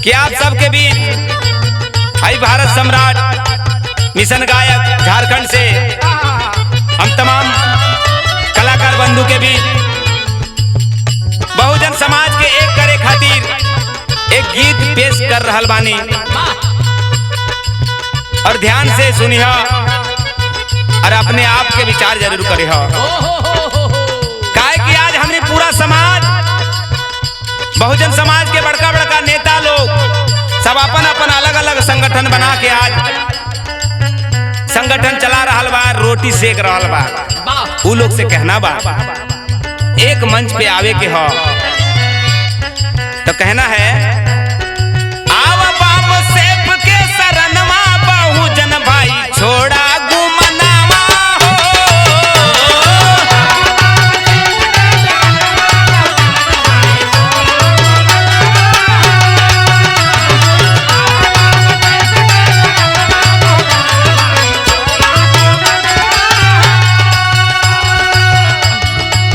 कि आप सबके बीच आई भारत सम्राट मिशन गायक झारखंड से हम तमाम कलाकार बंधु के बीच बहुजन समाज के एक करे खातिर एक गीत पेश कर रहल बानी और ध्यान से सुनिहा और अपने आप के विचार जरूर करिहा। काहे कि आज हमने पूरा समाज बहुजन समाज के बड़का बड़का नेता लोग सब अपन अपन अलग अलग संगठन बना के आज संगठन चला रहा बा, रोटी सेक रहा बा। उ लोग से कहना बा एक मंच पे आवे के हो तो कहना है आव बाप सेफ के शरणवा बहुजन भाई छोड़ा गुमनावा हो।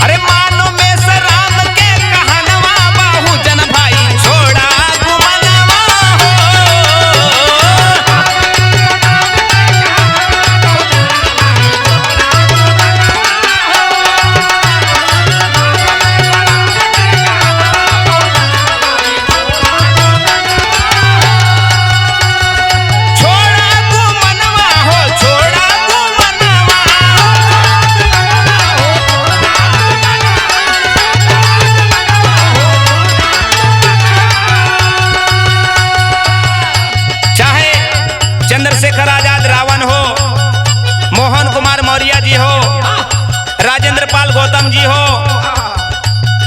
अरे मानो में सराम के कहनवा बहुजन भाई छोड़ा गुमनावा हो। छोड़ा गुमनवा हो, छोड़ा गुमनवा। चाहे चंद्रशेखर आजाद रावण हो, मोहन कुमार मौर्य जी हो, राजेंद्र पाल गौतम जी हो,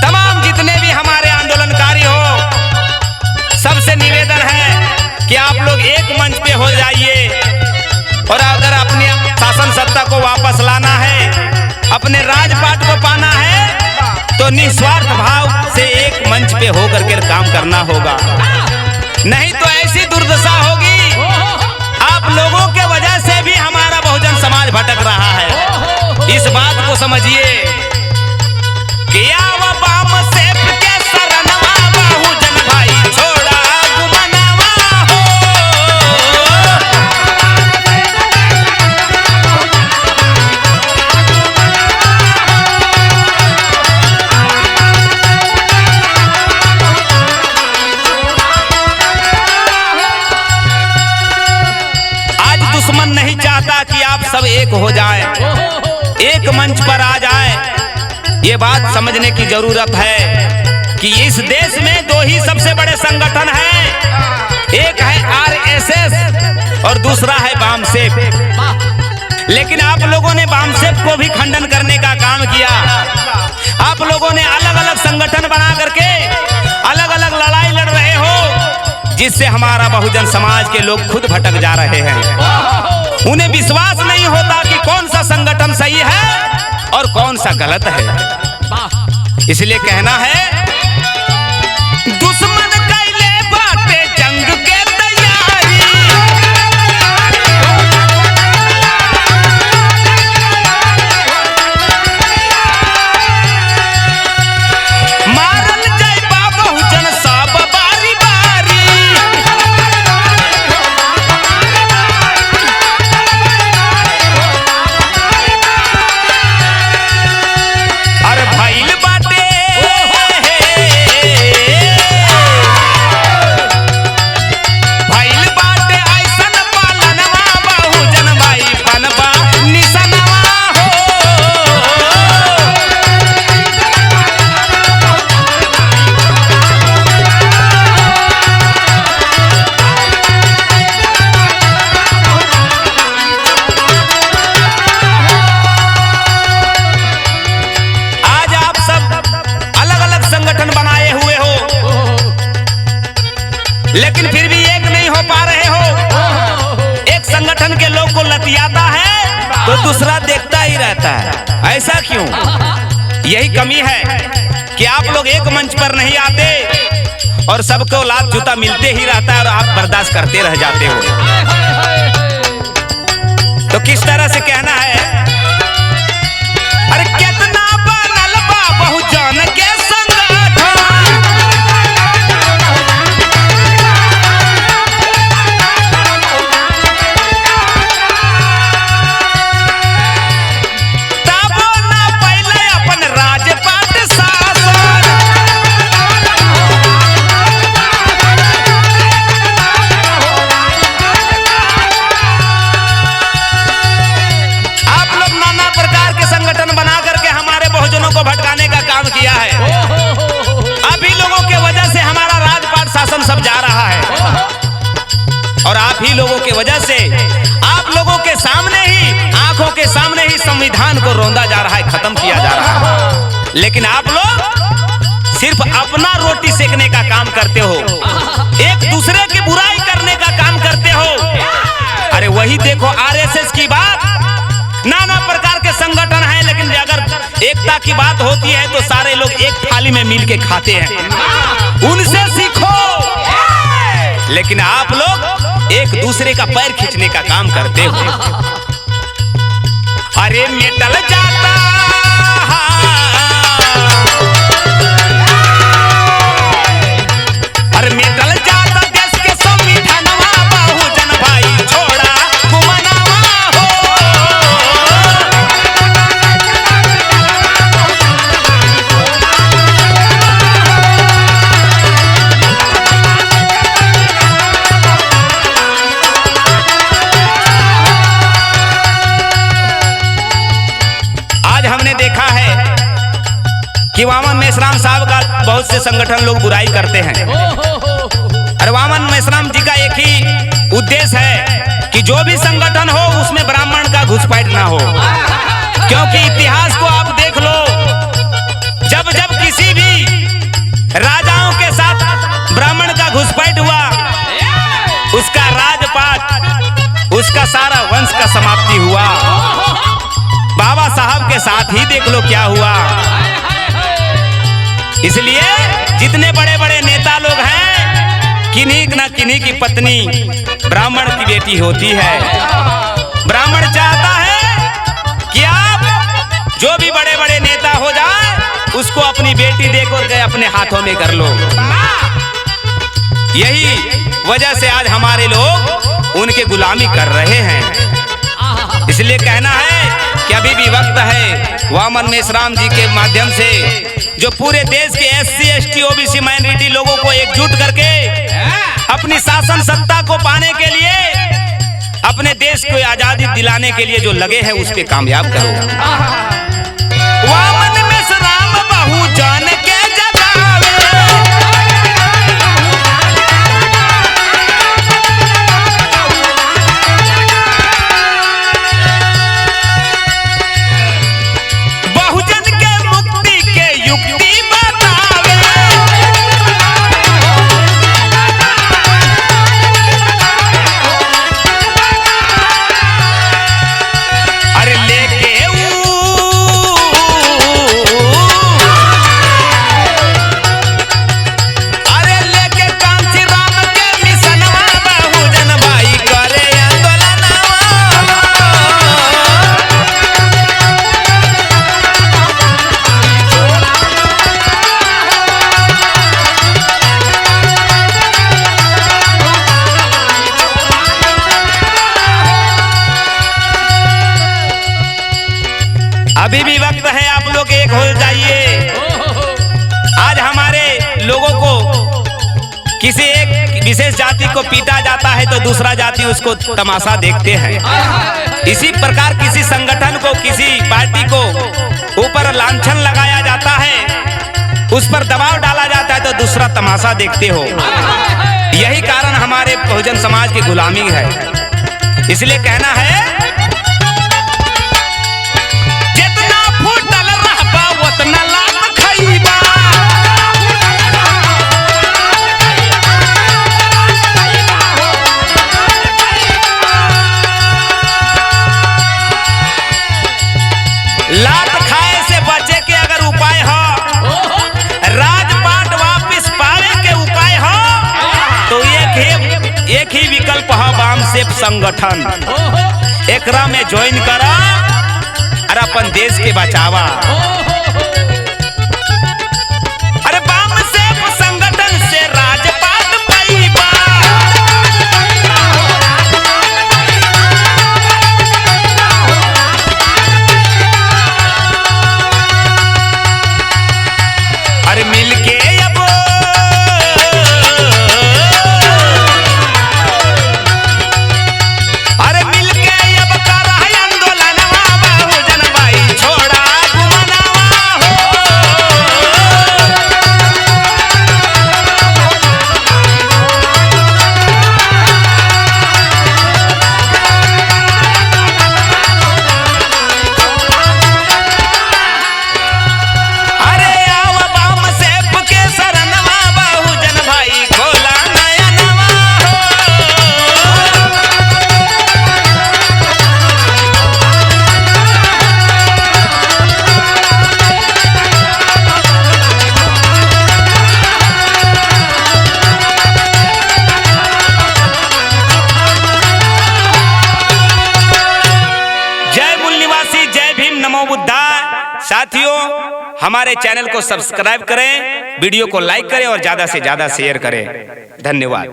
तमाम जितने भी हमारे आंदोलनकारी हो, सबसे निवेदन है कि आप लोग एक मंच पे हो जाइए और अगर अपने शासन सत्ता को वापस लाना है, अपने राजपाट को पाना है तो निस्वार्थ भाव से एक मंच पे होकर के काम करना होगा। नहीं तो ऐसी दुर्दशा होगी, आप लोगों के वजह से भी हमारा बहुजन समाज भटक रहा है। इस बात को समझिए कि आव बाम सेफ के शरणवा बहुजन भाई छोड़ा गुमनावा हो। आज दुश्मन नहीं चाहता कि आप सब एक हो जाए, एक मंच पर आ जाए। ये बात समझने की जरूरत है कि इस देश में दो ही सबसे बड़े संगठन हैं, एक है आरएसएस और दूसरा है बामसेफ। लेकिन आप लोगों ने बामसेफ को भी खंडन करने का काम किया। आप लोगों ने अलग अलग संगठन बना करके अलग अलग लड़ाई लड़ रहे हो, जिससे हमारा बहुजन समाज के लोग खुद भटक जा रहे हैं। उन्हें विश्वास नहीं होता कि कौन सा संगठन सही है और कौन सा गलत है। इसलिए कहना है दुश्मन कैले बाटे जंग के तैयारी, मारल जाइबा बहुजन सब बारी बारी। अरे भइल बाटे भइल बाटे ऐसन पालनवा बहुजन भाई बनबा निसनवा हो। आज आप सब अलग अलग संगठन बनाए हुए हो, लेकिन फिर भी एक नहीं हो पा रहे हो। एक संगठन के लोग को लतियाता है तो दूसरा देखता ही रहता है। ऐसा क्यों? यही कमी है कि आप लोग एक मंच पर नहीं आते और सबको लात जूता मिलते ही रहता है और आप बर्दाश्त करते रह जाते हो। तो किस तरह से कहना है? अरे कितना बनल बा बहुजन के संगठन, वजह से आप लोगों के सामने ही, आंखों के सामने ही संविधान को रौंदा जा रहा है, खत्म किया जा रहा है। लेकिन आप लोग सिर्फ अपना रोटी सेकने का काम करते हो, एक दूसरे की बुराई करने का काम करते हो। अरे वही देखो आरएसएस की बात, नाना प्रकार के संगठन हैं, लेकिन अगर एकता की बात होती है तो सारे लोग एक थाली में मिल के खाते हैं। उनसे सीखो। लेकिन आप लोग एक दूसरे का पैर खींचने का काम करते हो। अरे मेटल जाता अरे मेटल जाता देश के संविधानवा, बहुजन भाई छोड़ा गुमनावा हो। हमने देखा है कि वामन मेश्राम साहब का बहुत से संगठन लोग बुराई करते हैं। और वामन मेश्राम जी का एक ही उद्देश्य है कि जो भी संगठन हो उसमें ब्राह्मण का घुसपैठ ना हो। क्योंकि इतिहास को आप देख लो, जब जब किसी भी राजाओं के साथ ब्राह्मण का घुसपैठ हुआ, उसका राजपाट, उसका सारा वंश का समाप्ति हुआ। बाबा साहब के साथ ही देख लो क्या हुआ। इसलिए जितने बड़े बड़े नेता लोग हैं, किन्हीं न किन्हीं की पत्नी ब्राह्मण की बेटी होती है। ब्राह्मण चाहता है कि आप जो भी बड़े बड़े नेता हो जाए, उसको अपनी बेटी देकर के अपने हाथों में कर लो। यही वजह से आज हमारे लोग उनके गुलामी कर रहे हैं। इसलिए कहना है कि अभी भी वक्त है वामन मेश्राम जी के माध्यम से जो पूरे देश के एससी, एसटी, ओबीसी माइनॉरिटी लोगों को एकजुट करके अपनी शासन सत्ता को पाने के लिए, अपने देश को आजादी दिलाने के लिए जो लगे हैं, उस पे कामयाब करो। वामन मेश्राम बहुजन के जगावे, अभी भी वक्त है, आप लोग एक हो जाइए। आज हमारे लोगों को किसी एक विशेष जाति को पीटा जाता है तो दूसरा जाति उसको तमाशा देखते हैं। इसी प्रकार किसी संगठन को, किसी पार्टी को ऊपर लांछन लगाया जाता है, उस पर दबाव डाला जाता है तो दूसरा तमाशा देखते हो। यही कारण हमारे बहुजन समाज की गुलामी है। इसलिए कहना है, लात खाए से बचे के अगर उपाय हो, राजपाट वापिस पावे के उपाय हो, तो एक ही विकल्प है, वाम सेफ संगठन। एकरा में ज्वाइन करा और अपन देश के बचावा। अरे वाम सेफ संगठन से राजपाट पाईबा। अरे मिलके अब अरे मिलके अब कर आंदोलन, बहुजन भाई छोड़ा गुमनावा हो। हमारे चैनल को सब्सक्राइब करें, वीडियो को लाइक करें और ज्यादा से ज्यादा शेयर करें। धन्यवाद।